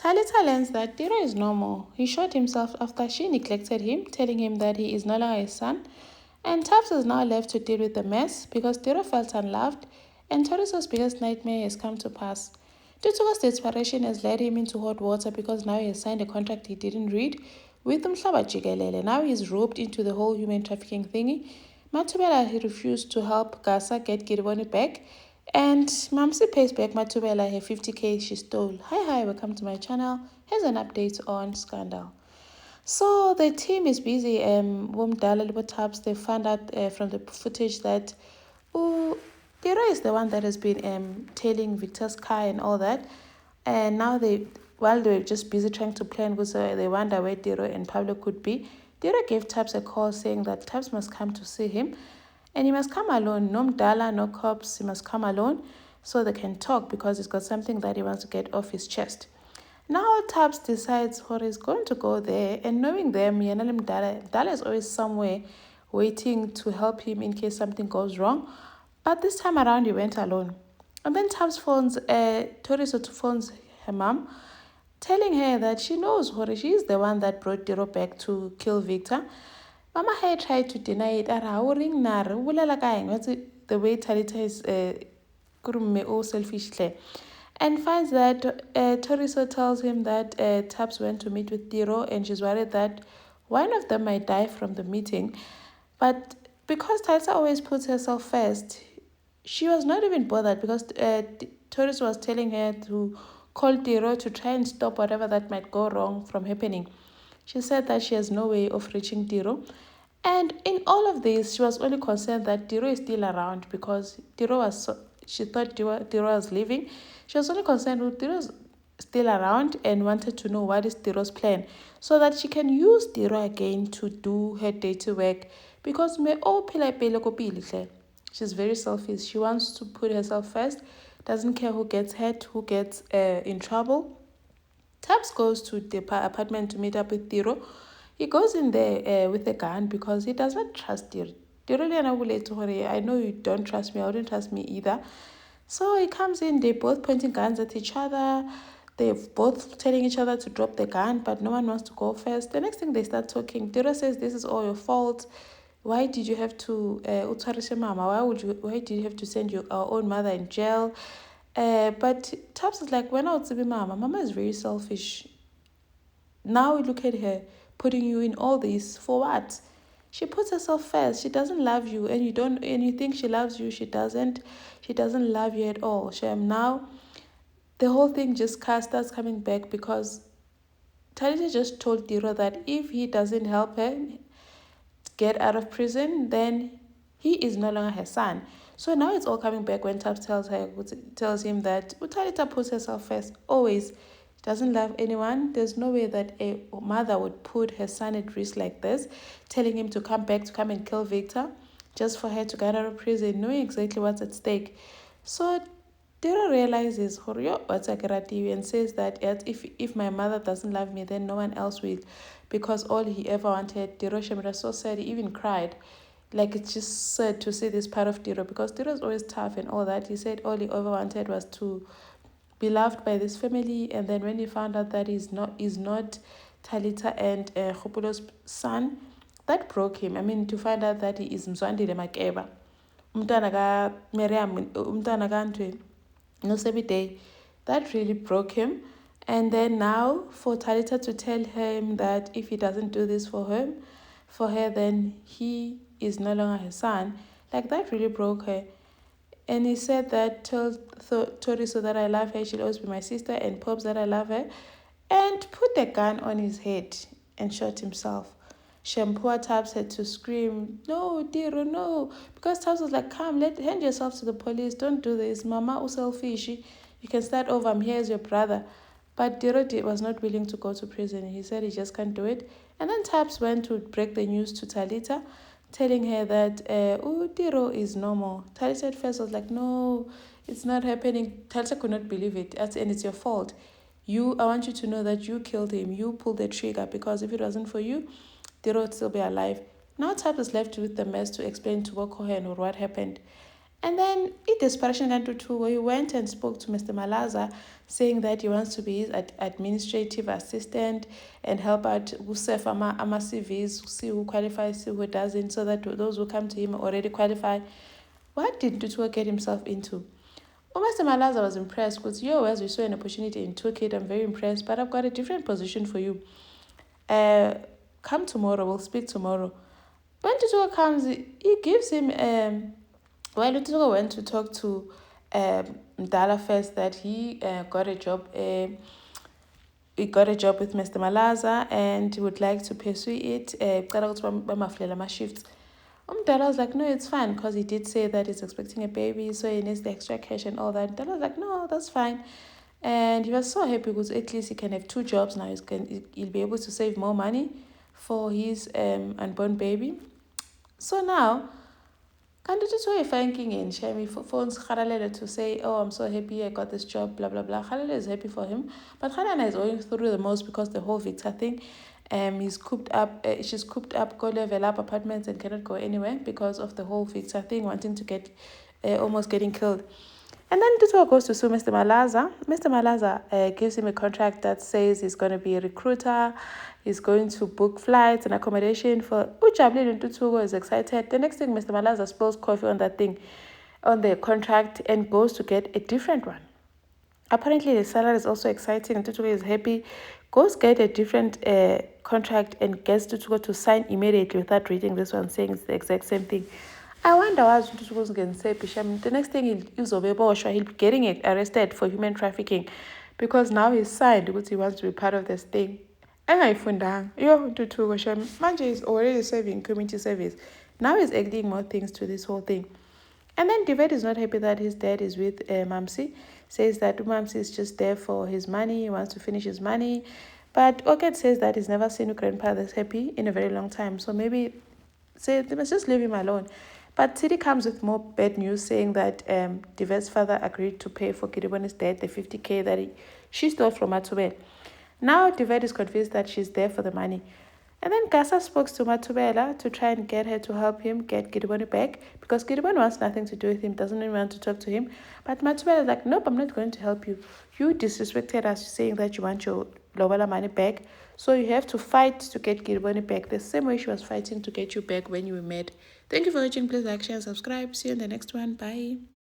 Talita learns that Tiro is normal. He shot himself after she neglected him, telling him that he is no longer his son. And Taps is now left to deal with the mess because Tiro felt unloved and Toriso's biggest nightmare has come to pass. Tutuko's desperation has led him into hot water because now he has signed a contract he didn't read with Umhlaba Jikelele. Now he's roped into the whole human trafficking thingy. Matubela he refused to help Gasa get Giriboni back. And Mamsi pays back Matubela her 50k she stole. Hi, welcome to my channel. Here's an update on Scandal. So the team is busy. Womdala Taps, they found out from the footage that Tiro is the one that has been tailing Victor's car and all that. And now while they were just busy trying to plan, they wonder where Tiro and Pablo could be. Tiro gave Taps a call saying that Taps must come to see him. And he must come alone. No Mdala, no cops. He must come alone so they can talk because he's got something that he wants to get off his chest. Now Taps decides he's going to go there, and knowing them, Mdala is always somewhere waiting to help him in case something goes wrong. But this time around, he went alone. And then Taps phones her mom, telling her that she knows she is the one that brought Tiro back to kill Victor. Mama had tried to deny it. The way Talita is selfish. And finds that Toriso tells him that Taps went to meet with Tiro and she's worried that one of them might die from the meeting. But because Talita always puts herself first, she was not even bothered because Toriso was telling her to call Tiro to try and stop whatever that might go wrong from happening. She said that she has no way of reaching Tiro. And in all of this, she was only concerned that Tiro is still around because she thought Tiro was leaving. She was only concerned with Tiro's still around and wanted to know what is Tiro's plan so that she can use Tiro again to do her dirty work because she's very selfish. She wants to put herself first, doesn't care who gets hurt, who gets in trouble. Taps goes to the apartment to meet up with Tiro. He goes in there with a gun because he does not trust Tiro. I know you don't trust me, I wouldn't trust me either. So he comes in, they're both pointing guns at each other. They're both telling each other to drop the gun, but no one wants to go first. The next thing they start talking, Tiro says, this is all your fault. Why did you have to why did you have to send our own mother in jail? But Taps is like, when I would Mama is very selfish. Now look at her putting you in all this for what? She puts herself first. She doesn't love you, and you think she loves you. She doesn't love you at all. Now the whole thing just starts coming back because Talita just told Tiro that if he doesn't help her get out of prison, then he is no longer her son. So now it's all coming back when Taps tells him that Talita puts herself first always. Doesn't love anyone. There's no way that a mother would put her son at risk like this, telling him to come back to come and kill Victor just for her to get out of prison, knowing exactly what's at stake. So Tiro realizes and says that if my mother doesn't love me, then no one else will, because all he ever wanted, Tiro Shemira so sad, he even cried. Like, it's just sad to see this part of Tiro because Tiro is always tough and all that. He said all he ever wanted was to be loved by this family, and then when he found out that he's not Talita and Kgopulo's son, that broke him. I mean, to find out that he is Mzwandile Makeba, umntana ka Miriam, umntana ka Nosebi Day, that really broke him. And then now for Talita to tell him that if he doesn't do this for her, then he is no longer her son, like that really broke her. And he said that told Toriso that I love her, she'll always be my sister, and Pops that I love her, and put the gun on his head and shot himself. Shampoo Taps had to scream, no, Tiro, no. Because Taps was like, come, hand yourself to the police, don't do this. Mama, selfish. You can start over, I'm here as your brother. But Tiro was not willing to go to prison. He said he just can't do it. And then Taps went to break the news to Talita, telling her that Tiro is normal. Talita at first was like, no, it's not happening. Talita could not believe it, and it's your fault. I want you to know that you killed him. You pulled the trigger, because if it wasn't for you, Tiro would still be alive. Now Taps is left with the mess to explain to Wokohen what happened. And then, in desperation he went and spoke to Mr. Malaza, saying that he wants to be his administrative assistant and help out who serve ama CVs, see who qualifies, see who doesn't, so that those who come to him already qualify. What did Ntutuko get himself into? Mr. Malaza was impressed because, as we saw an opportunity in Toolkit, I'm very impressed, but I've got a different position for you. Come tomorrow, we'll speak tomorrow. When Ntutuko comes, he gives him well, Ntutuko went to talk to Mdala first, that he got a job. He got a job with Mr. Malaza and he would like to pursue it. Shifts. Mdala was like, no, it's fine, because he did say that he's expecting a baby, so he needs the extra cash and all that. Mdala was like, no, that's fine. And he was so happy because at least he can have 2 jobs now. He'll be able to save more money for his unborn baby. So now, kanti Ntutuko thanking in Shemi phones Kgalele to say, oh, I'm so happy I got this job, blah, blah, blah. Kgalele is happy for him. But Kgalele is going through the most because the whole Victor thing, she's cooped up, go level up apartments and cannot go anywhere because of the whole Victor thing, wanting to get, almost getting killed. And then Ntutuko goes to sue Mr. Malaza. Mr. Malaza gives him a contract that says he's going to be a recruiter. He's going to book flights and accommodation for Ujabulile. And Ntutuko is excited. The next thing, Mr. Malaza spills coffee on that thing, on the contract, and goes to get a different one. Apparently, the salary is also exciting, and Ntutuko is happy. Goes get a different contract and gets Ntutuko to sign immediately without reading this one, saying it's the exact same thing. I wonder what Ntutuko's going to say. The next thing he'll be getting arrested for human trafficking, because now he's signed because he wants to be part of this thing. Engayifundanga. Ntutuko Shami. Manje is already serving community service. Now he's adding more things to this whole thing. And then David is not happy that his dad is with Mamsi. Says that Mamsi is just there for his money. He wants to finish his money. But Orchid says that he's never seen grandpa this happy in a very long time. So maybe they must just leave him alone. But Tidi comes with more bad news, saying that David's father agreed to pay for Kiribone's death, the 50K that she stole from Matubele. Now David is convinced that she's there for the money. And then Gasa spoke to Matubela to try and get her to help him get Kidibone back, because Kidibone wants nothing to do with him, doesn't even want to talk to him. But Matubela is like, nope, I'm not going to help you. You disrespected us saying that you want your Lobala money back, so you have to fight to get Kidibone back, the same way she was fighting to get you back when you were mad. Thank you for watching. Please like, share, subscribe. See you in the next one. Bye.